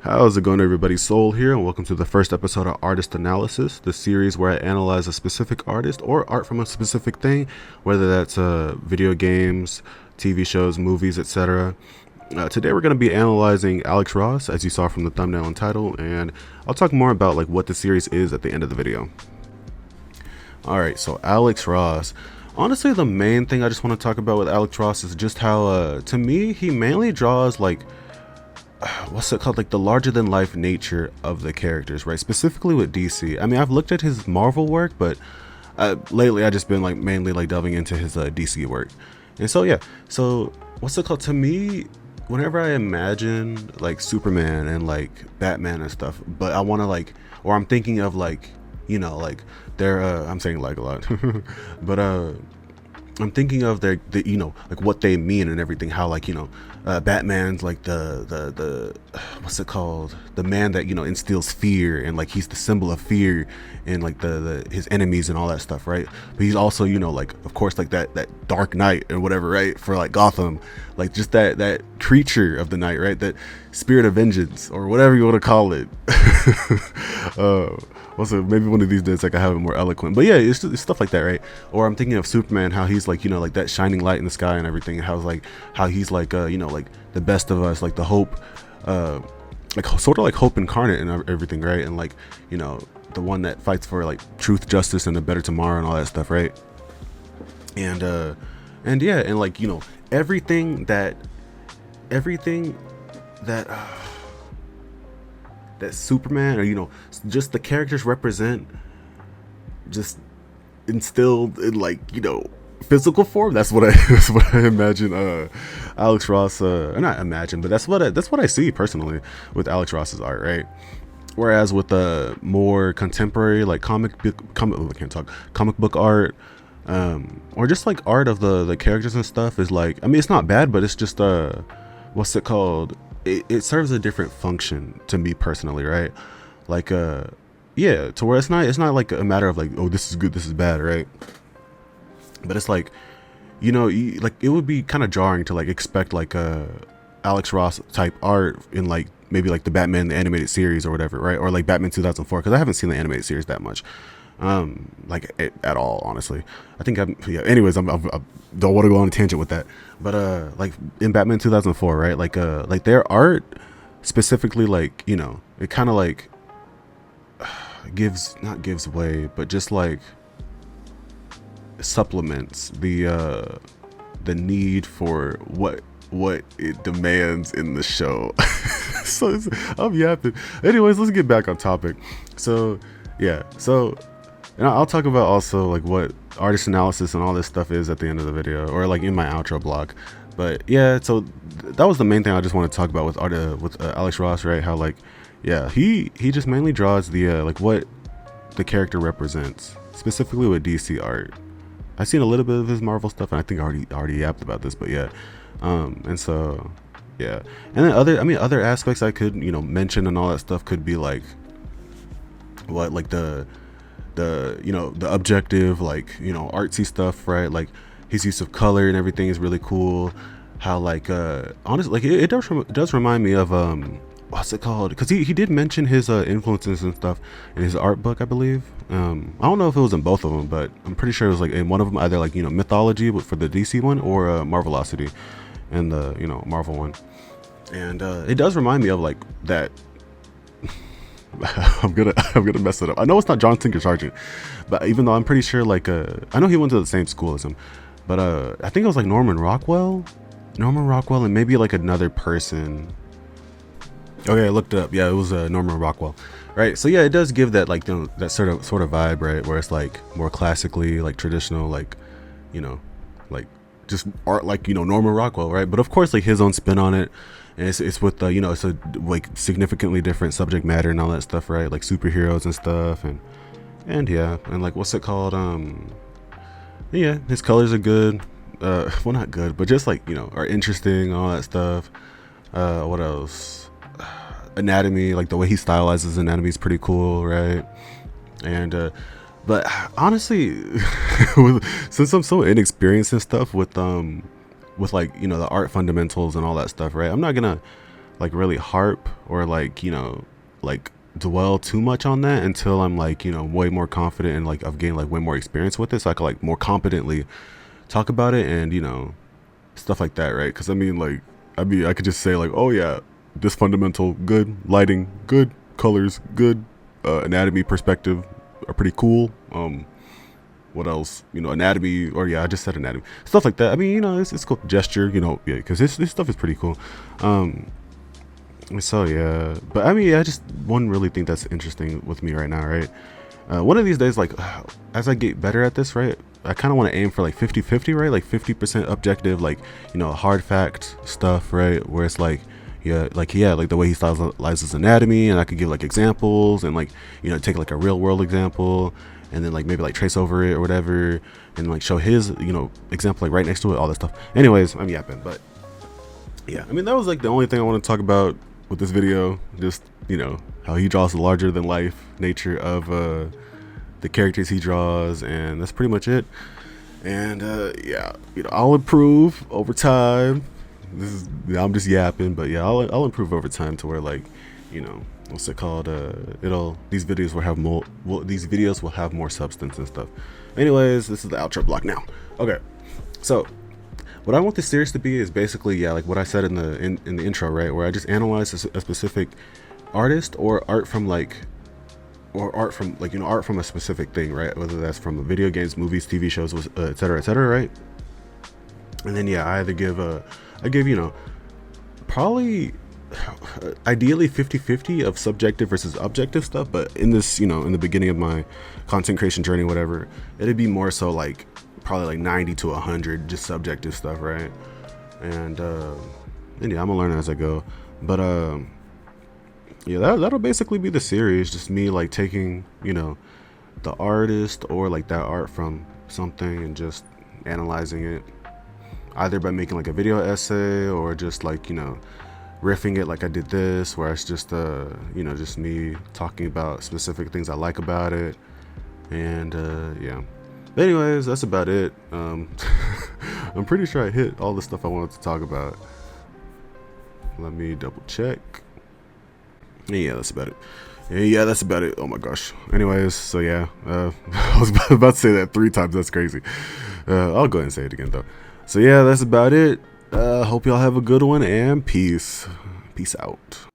How's it going, everybody? Soul here, and welcome to the first episode of Artist Analysis, the series where I analyze a specific artist or art from a specific thing, whether that's video games, TV shows, movies, etc. Today we're going to be analyzing Alex Ross, as you saw from the thumbnail and title, and I'll talk more about like what the series is at the end of the video. Alright, so Alex Ross. Honestly, the main thing I just want to talk about with Alex Ross is just how, to me, he mainly draws like what's it called, like the larger than life nature of the characters, right? Specifically with DC. I mean, I've looked at his Marvel work, but lately I just been like mainly like delving into his DC work. And so yeah, so what's it called, to me, whenever I imagine like Superman and like Batman and stuff, but I want to like, or I'm thinking of like, like they're I'm saying like a lot but I'm thinking of the like what they mean and everything, how like Batman's like the what's it called, the man that instills fear, and like he's the symbol of fear and like the his enemies and all that stuff, right? But he's also like of course like that Dark Knight or whatever, right, for like Gotham, like just that creature of the night, right, that spirit of vengeance or whatever you want to call it. Also, maybe one of these days I can have it more eloquent, but yeah, it's stuff like that, right? Or I'm thinking of Superman, how he's like like that shining light in the sky and everything, how he's like like the best of us, like the hope, like sort of like hope incarnate and everything, right? And like the one that fights for like truth, justice, and a better tomorrow and all that stuff, right? And yeah, and like everything that that Superman, or just the characters represent, just instilled in like physical form. That's what I that's what I imagine Alex Ross, not imagine, but that's what I see personally with Alex Ross's art, right? Whereas with more contemporary like comic book art, or just like art of the characters and stuff, is like, I mean, it's not bad, but it's just what's it called, it serves a different function to me personally, right? Like yeah, to where it's not like a matter of like, oh, this is good, this is bad, right? But it's like like it would be kind of jarring to like expect like Alex Ross type art in like maybe like the Batman the animated series or whatever, right? Or like Batman 2004, because I haven't seen the animated series that much, like at all, honestly. I think yeah, anyways, I don't want to go on a tangent with that, but like in Batman 2004, right, like their art specifically, like it kind of like not gives way, but just like supplements the need for what it demands in the show. So I'm yapping. Anyways, let's get back on topic. So yeah, so and I'll talk about also like what artist analysis and all this stuff is at the end of the video, or like in my outro blog. But yeah, so that was the main thing I just want to talk about with Alex Ross, right? How like, yeah, he just mainly draws the like what the character represents, specifically with DC art. I've seen a little bit of his Marvel stuff, and I think I already yapped about this, but yeah, and so yeah, and then other aspects I could mention and all that stuff could be like what, like the the objective, like artsy stuff, right? Like his use of color and everything is really cool. How like honestly, like it does remind me of what's it called, because he did mention his influences and stuff in his art book, I believe. I don't know if it was in both of them, but I'm pretty sure it was like in one of them, either like mythology for the DC one, or Marvelocity and the Marvel one. And it does remind me of like that. I'm gonna mess it up. I know it's not John Tinker Sargent, but even though I'm pretty sure, like I know he went to the same school as him, but I think it was like Norman Rockwell, and maybe like another person. Okay, I looked it up. Yeah, it was Norman Rockwell, right? So yeah, it does give that like that sort of vibe, right? Where it's like more classically like traditional, like like just art, like Norman Rockwell, right? But of course, like his own spin on it, and it's with it's a like significantly different subject matter and all that stuff, right? Like superheroes and stuff, and yeah, and like what's it called? Yeah, his colors are good. Well, not good, but just like are interesting, all that stuff. What else? Anatomy, like the way he stylizes anatomy is pretty cool, right? And but honestly, since I'm so inexperienced and stuff with like the art fundamentals and all that stuff, right, I'm not gonna like really harp or like, you know, like dwell too much on that until I'm like, you know, way more confident and like I've gained like way more experience with it, so I can like more competently talk about it and, you know, stuff like that, right? Because I could just say like, oh yeah, this fundamental good, lighting good, colors good, anatomy perspective are pretty cool. What else? You know, anatomy, or yeah, I just said anatomy, stuff like that. I mean, you know, it's cool. Gesture, you know, yeah, because this stuff is pretty cool. So yeah, but I mean, I just one really think that's interesting with me right now, right? One of these days, like as I get better at this, right, I kind of want to aim for like 50-50, right? Like 50% objective, like, you know, hard fact stuff, right? Where it's like, yeah, like the way he stylizes anatomy, and I could give like examples and like, you know, take like a real world example and then like maybe like trace over it or whatever and like show his, you know, example like right next to it, all that stuff. Anyways, I'm yapping, but yeah, I mean, that was like the only thing I want to talk about with this video. Just, you know, how he draws the larger than life nature of the characters he draws, and that's pretty much it. And yeah, you know, I'll improve over time. I'm just yapping, but yeah, I'll improve over time to where, like, you know, what's it called? These videos will have more. These videos will have more substance and stuff. Anyways, this is the outro block now. Okay, so what I want this series to be is basically, yeah, like what I said in the intro, right, where I just analyze a specific artist or art from like, you know, art from a specific thing, right, whether that's from video games, movies, TV shows, etc., right. And then yeah, I give, you know, probably ideally 50-50 of subjective versus objective stuff, but in this, you know, in the beginning of my content creation journey, whatever, it'd be more so like probably like 90 to 100 just subjective stuff, right? And yeah, I'm gonna learn as I go, but yeah, that'll basically be the series, just me like taking, you know, the artist or like that art from something and just analyzing it, either by making like a video essay or just like, you know, riffing it like I did this, where it's just you know, just me talking about specific things I like about it. And yeah, but anyways, that's about it. I'm pretty sure I hit all the stuff I wanted to talk about. Let me double check. Yeah, that's about it. Yeah, that's about it. Oh my gosh. Anyways, so yeah, I was about to say that 3 times. That's crazy. I'll go ahead and say it again though. So yeah, that's about it. Hope y'all have a good one, and peace out.